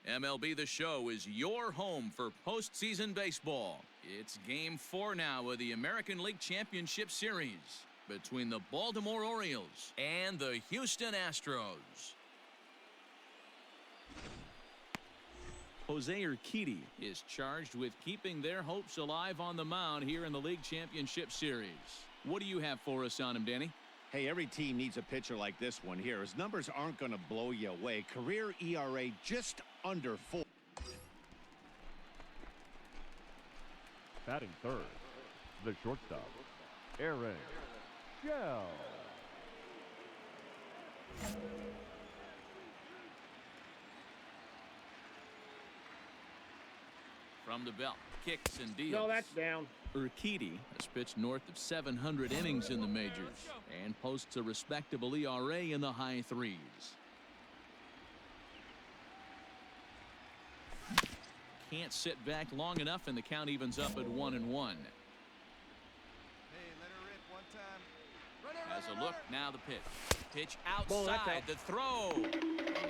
MLB The Show is your home for postseason baseball. It's Game 4 now of the American League Championship Series between the Baltimore Orioles and the Houston Astros. Jose Urquidy is charged with keeping their hopes alive on the mound here in the League Championship Series. What do you have for us on him, Danny? Hey, every team needs a pitcher like this one here. His numbers aren't going to blow you away. Career ERA just under 4. Batting third, the shortstop, Aaron Shell. From the belt, kicks and deals. No, that's down. Urquidy has pitched north of 700 innings in the majors and posts a respectable ERA in the high threes. Can't sit back long enough, and the count evens up at 1-1. Hey, let her rip one time. Has a look, now the pitch. Pitch Ball, that's outside, out. the throw.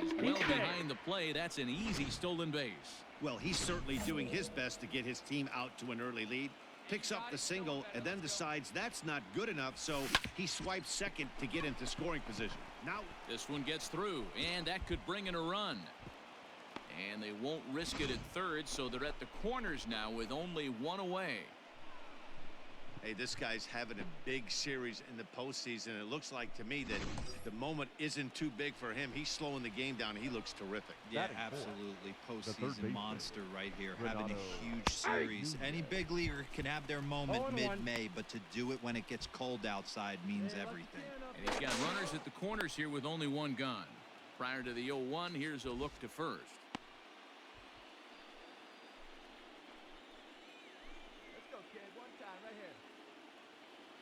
Is well behind the play. That's an easy stolen base. Well, he's certainly doing his best to get his team out to an early lead. Picks up the single and then decides that's not good enough, so he swipes second to get into scoring position. Now This one gets through, and that could bring in a run. And they won't risk it at third, so they're at the corners now with only one away. hey, this guy's having a big series in the postseason. It looks like to me that the moment isn't too big for him. He's slowing the game down. He looks terrific. Yeah, Batting absolutely. third Postseason monster right here, having a Renato. huge series. Any big leaguer can have their moment 0-1. mid-May, but to do it when it gets cold outside means everything. And he's got runners at the corners here with only one gone. Prior to the 0-1, here's a look to first. Let's go, kid. One time right here.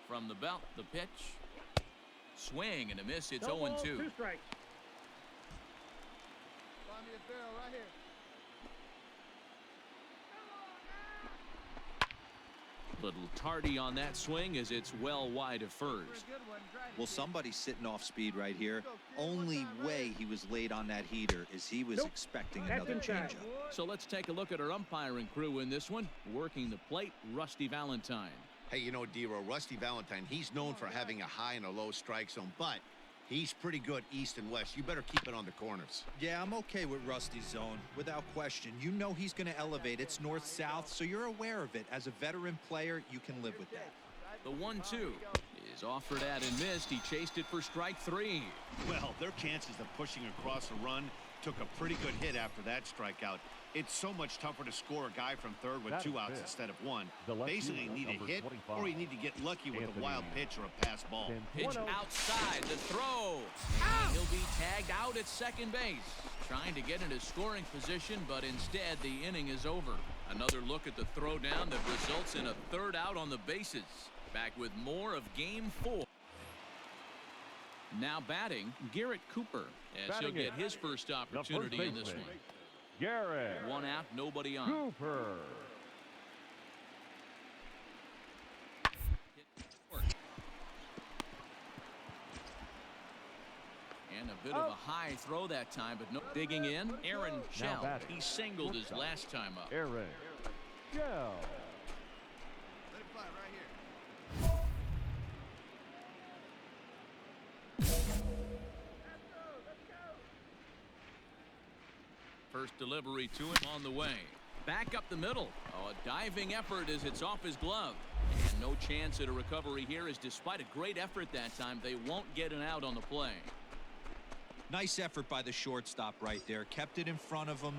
From the belt, the pitch. Swing and a miss. It's No ball, 0-2. 2 strikes. Find me a barrel right here. Little tardy on that swing as it's well wide of first. Good one. Right Well, somebody's sitting off speed right here. Only way he was late on that heater is he was Nope. expecting That's another inside. changeup. So let's take a look at our umpiring crew in this one. Working the plate, Rusty Valentine. Hey, you know, D-Row, Rusty Valentine, he's known for having a high and a low strike zone, but he's pretty good east and west. You better keep it on the corners. Yeah, I'm okay with Rusty's zone, without question. You know he's going to elevate. It's north-south, so you're aware of it. As a veteran player, you can live with that. The 1-2 is offered at and missed. He chased it for strike 3. Well, their chances of pushing across a run took a pretty good hit after that strikeout. It's so much tougher to score a guy from third with That 2 is outs it. instead of 1. The left Basically, you fielder, need a number hit 25, or you need to get lucky with Anthony. a wild pitch or a pass ball. Pitch 1-0. outside, the throw. He'll be tagged out at second base. Trying to get into scoring position, but instead the inning is over. Another look at the throw down that results in a third out on the bases. Back with more of Game 4. Now batting, Garrett Cooper, as Batting he'll get it. his first The first opportunity in this baseman, one. Garrett 1 out, nobody on. Cooper. And a bit of a high throw that time, but no digging in. Aaron Shell, batting. he singled his last time up. Aaron Shell. Let it fly right here. First delivery to him on the way. Back up the middle. Oh, a diving effort as it's off his glove. And no chance at a recovery here, as despite a great effort that time, they won't get an out on the play. Nice effort by the shortstop right there. Kept it in front of him.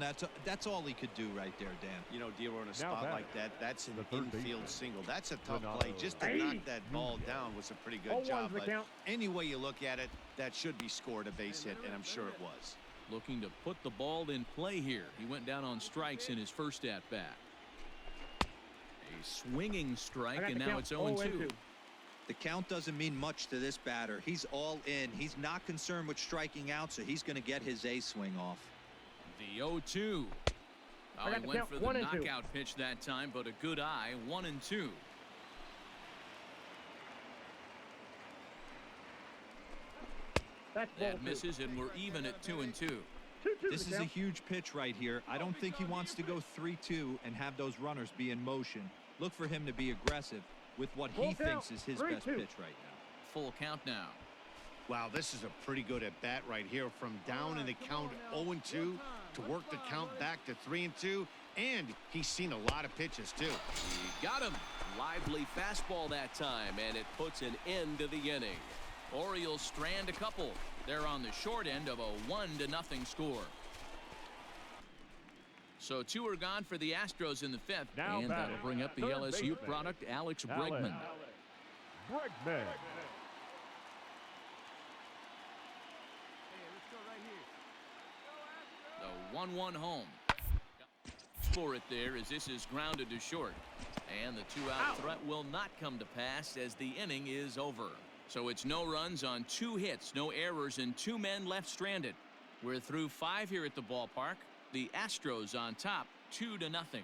That's all he could do right there, Dan. You know, D-Row, in a spot batting. like that, that's an The third infield baseman, single. That's a tough Renato. play. Just to knock that ball down was a pretty good 0-1's job. the But count. any way you look at it, that should be scored a base hit, and I'm sure it was. Looking to put the ball in play here. He went down on strikes in his first at-bat. A swinging strike, and now it's 0-2. The count doesn't mean much to this batter. He's all in. He's not concerned with striking out, so he's going to get his A swing off. The 0-2. I got He the went count, for the 1 and 2. knockout pitch that time, but a good eye, 1-2. That's ball That 2. misses, and we're even at 2-2. This is a huge pitch right here. I don't think he wants to go 3-2 and have those runners be in motion. Look for him to be aggressive with what he thinks is his best pitch right now. Full count now. Wow, this is a pretty good at bat right here. From down in the count 0-2 to work the count back to 3-2. And he's seen a lot of pitches, too. He got him. Lively fastball that time, and it puts an end to the inning. Orioles strand a couple. They're on the short end of a 1-0 score. So 2 are gone for the Astros in the 5th. Now and that'll bring up the LSU product, Alex Bregman. Bregman. The 1-1 home. For it there as this is grounded to short. And the 2-out threat will not come to pass as the inning is over. So it's no runs on 2 hits, no errors, and 2 men left stranded. We're through 5 here at the ballpark. The Astros on top, 2-0.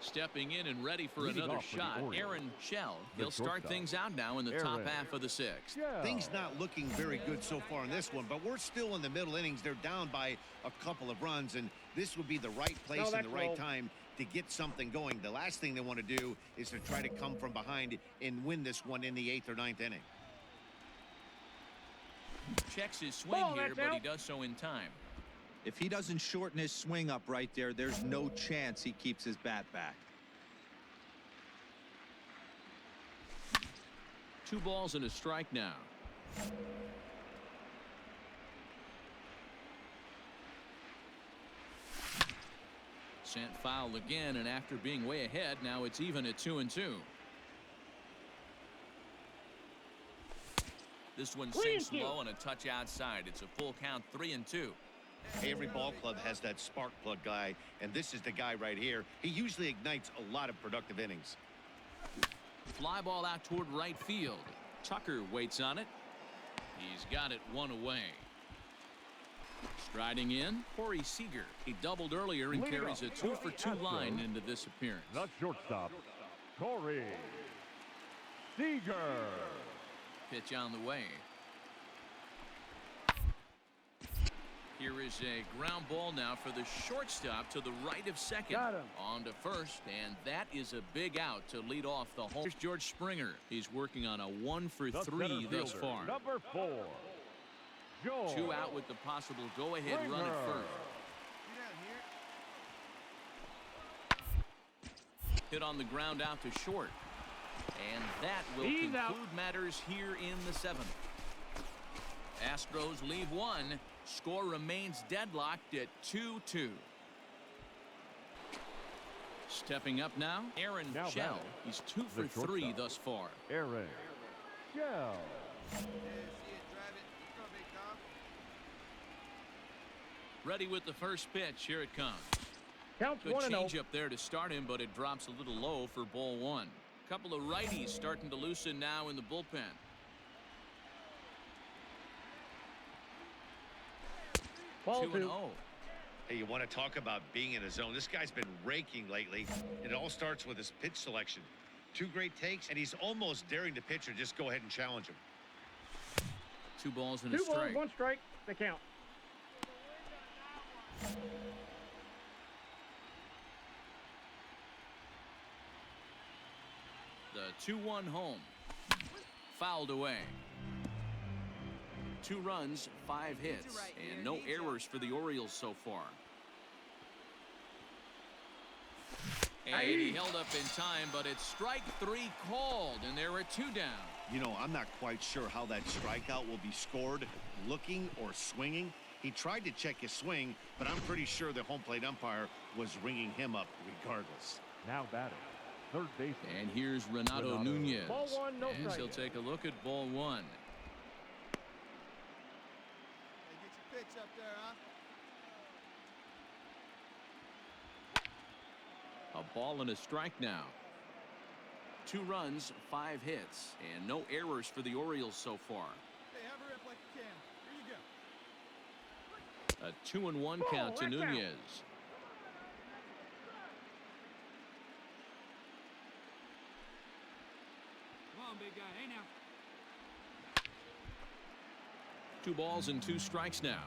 Stepping in and ready for Leading another off for the shot, Orioles, Aaron Shell. the He'll start shortstop. things out now in the top Aaron half of the 6th. Shell. Things not looking very good so far in this one, but we're still in the middle innings. They're down by a couple of runs, and this would be the right place and the right time to get something going. The last thing they want to do is to try to come from behind and win this one in the 8th or 9th inning. Checks his swing here, but he does so in time. If he doesn't shorten his swing up right there, there's no chance he keeps his bat back. 2 balls and a strike now. Sent foul again, and after being way ahead, now it's even at 2-2. This one sinks low and a touch outside. It's a full count, 3-2. Every ball club has that spark plug guy, and this is the guy right here. He usually ignites a lot of productive innings. Fly ball out toward right field. Tucker waits on it. He's got it 1 away. Striding in, Corey Seager. He doubled earlier and Leading carries a off 2-for-2 line into this appearance. The shortstop, Corey Seager. Pitch on the way. Here is a ground ball now for the shortstop to the right of second. Got him. On to first, and that is a big out to lead off the home. Here's George Springer. He's working on a 1-for-3 thus far. Number 4, George. 2 out with the possible go-ahead run at first. Hit on the ground out to short. And that will conclude matters here in the 7th. Astros leave 1. Score remains deadlocked at 2-2. Stepping up now, Aaron Shell. He's 2 for 3 thus far. Aaron Shell. Ready with the first pitch. Here it comes. Counts Good 1-0. change up there to start him, but it drops a little low for ball 1. Couple of righties starting to loosen now in the bullpen. Ball 2-0. Hey, you want to talk about being in a zone. This guy's been raking lately. It all starts with his pitch selection. 2 great takes, and he's almost daring the pitcher just go ahead and challenge him. 2 balls and a 2 balls, strike. 1 strike. They count. The 2-1 home. Fouled away. 2 runs, 5 hits, and no errors for the Orioles so far. And he held up in time, but it's strike 3 called, and there are 2 down. You know, I'm not quite sure how that strikeout will be scored, looking or swinging. He tried to check his swing, but I'm pretty sure the home plate umpire was ringing him up regardless. Now batting, third baseman. And here's Renato Nunez. Ball 1, no And strike. he'll take a look at ball 1. Hey, get your pitch up there, huh? A ball and a strike now. 2 runs, 5 hits, and no errors for the Orioles so far. Hey, have her up like you can. Here you go. A 2-1 count to that's out. Nunez. Come on, big guy. Hey, now. 2 balls and 2 strikes now.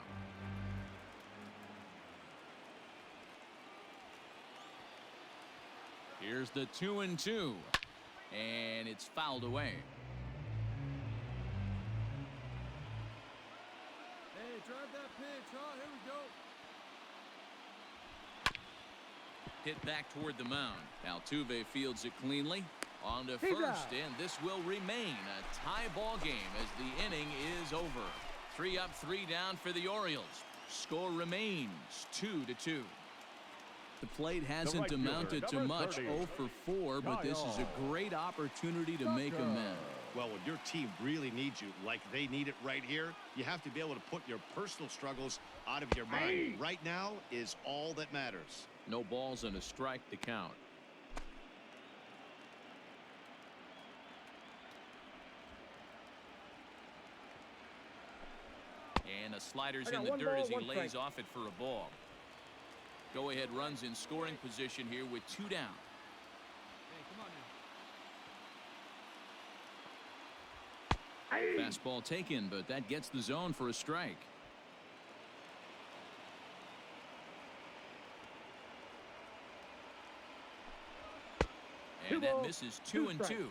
Here's the 2-2, and it's fouled away. Hey, drive that pitch, huh? Here we go. Hit back toward the mound. Altuve fields it cleanly. On to first, and this will remain a tie ball game as the inning is over. 3 up, 3 down for the Orioles. Score remains 2-2. The plate hasn't amounted to much, 0 for 4, but this is a great opportunity to make amends. Well, when your team really needs you, like they need it right here, you have to be able to put your personal struggles out of your mind. Right now is all that matters. No balls and a strike to count. And the slider's in the dirt as he lays off it for a ball. Go-ahead runs in scoring position here with 2 down. Hey, come on now. Fastball taken, but that gets the zone for a strike. And that misses 2-2.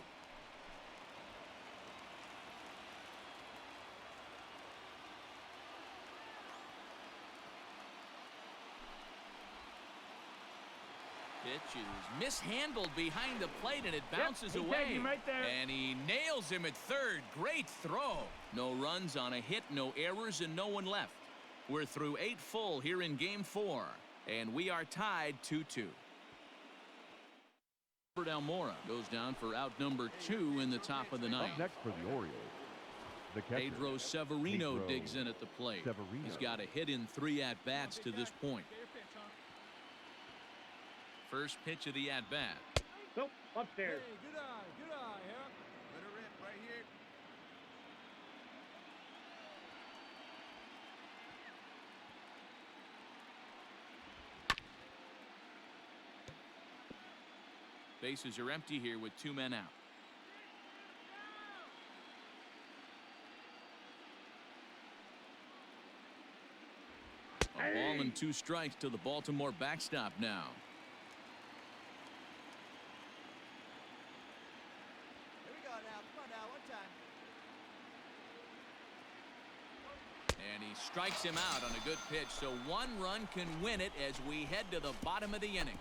Pitch is mishandled behind the plate, and it bounces away. Right there. And he nails him at third. Great throw. No runs on a hit, no errors, and no one left. We're through 8 full here in Game 4, and we are tied 2-2. Almora goes down for out number 2 in the top of the 9th. Up next for the Orioles, the catcher, Pedro Severino digs in at the plate. Severino. He's got a hit in 3 at-bats to this point. First pitch of the at-bat. Nope, upstairs. Hey, good eye, huh? Let her rip right here. Bases are empty here with 2 men out. A ball and 2 strikes to the Baltimore backstop now. Here we go now. Come on now, one time. And he strikes him out on a good pitch, so 1 run can win it as we head to the bottom of the inning.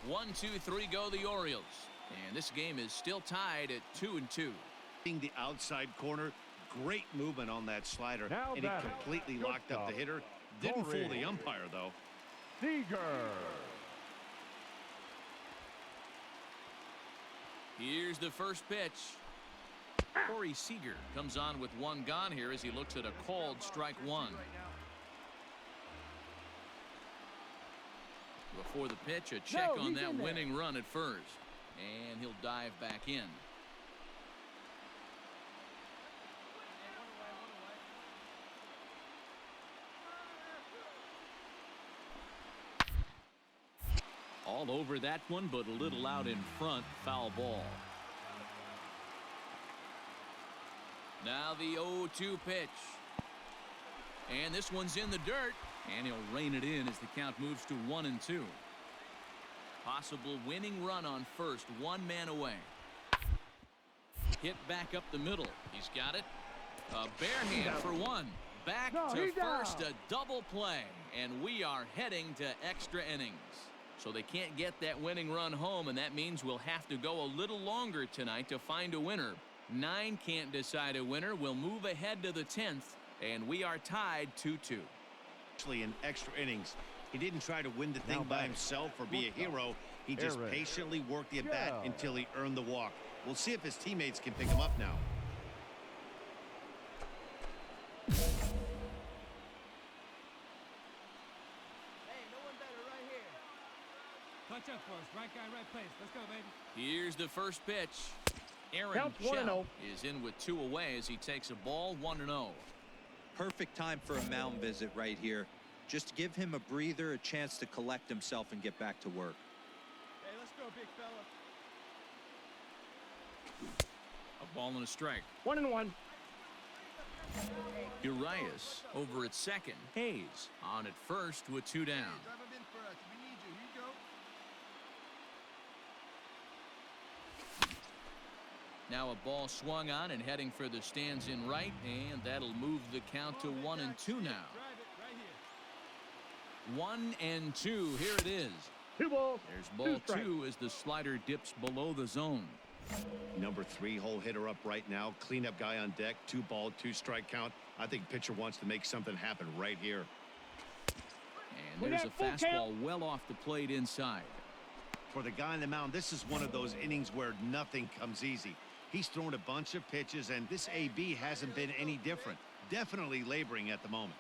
1, 2, 3 go the Orioles, and this game is still tied at 2-2. The outside corner, great movement on that slider, Now and he completely locked up the hitter. Didn't fool the umpire, though. Seager. Here's the first pitch. Corey Seager comes on with 1 gone here as he looks at a called strike 1. Before the pitch, a check on that winning run at first, and he'll dive back in. All over that one, but a little out in front. Foul ball. Now the 0-2 pitch. And this one's in the dirt. And he'll rein it in as the count moves to 1-2. Possible winning run on first. 1 man away. Hit back up the middle. He's got it. A bare hand for 1. Back to first. A double play. And we are heading to extra innings. So they can't get that winning run home, and that means we'll have to go a little longer tonight to find a winner. 9 can't decide a winner. We'll move ahead to the 10th, and we are tied 2-2. Actually, in extra innings, he didn't try to win the thing by himself or be a hero. He just patiently worked the at-bat until he earned the walk. We'll see if his teammates can pick him up now. Touch up for us. Right guy, right place. Let's go, baby. Here's the first pitch. Aaron Counts Shell is in with 2 away as he takes a ball 1-0. Perfect time for a mound visit right here. Just give him a breather, a chance to collect himself and get back to work. Hey, let's go, big fella. A ball and a strike. 1-1. Urias over at second. Hayes on at first with 2 down. Drive him in for us. We need you. Here you go. Now a ball swung on and heading for the stands in right, and that'll move the count to 1-2 now. Drive it right here. 1-2. Here it is. 2 balls. There's 2 ball strikes. 2 as the slider dips below the zone. Number 3 hole hitter up right now. Cleanup guy on deck. 2 ball, 2 strike count. I think pitcher wants to make something happen right here. And We there's a got full fastball count. well off the plate inside. For the guy on the mound, this is one of those innings where nothing comes easy. He's thrown a bunch of pitches, and this AB hasn't been any different. Definitely laboring at the moment.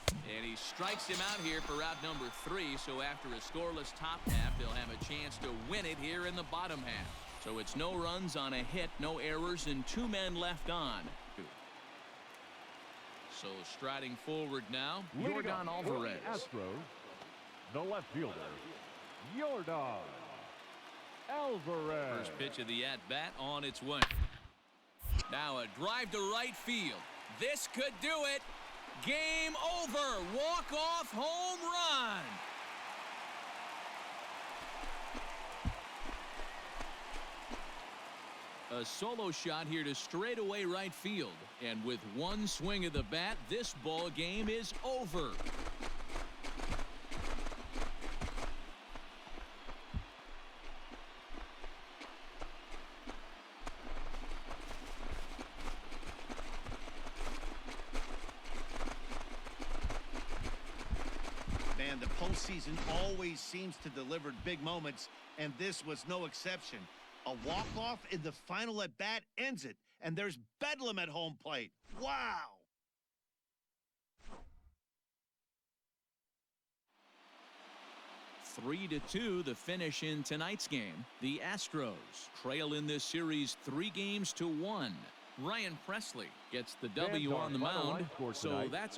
And he strikes him out here for out number 3. So after a scoreless top half, they'll have a chance to win it here in the bottom half. So it's no runs on a hit, no errors, and 2 men left on. So striding forward now, Leading Yordan off for the Alvarez. Astros, the left fielder, Yordan Alvarez. First pitch of the at-bat on its way. Now a drive to right field. This could do it. Game over. Walk-off home run. A solo shot here to straightaway right field. And with one swing of the bat, this ball game is over. Man, the postseason always seems to deliver big moments, and this was no exception. A walk-off in the final at-bat ends it, and there's bedlam at home plate. Wow! Three to 2 the finish in tonight's game. The Astros trail in this series 3-1. Ryan Presley gets the W on the mound, so that's a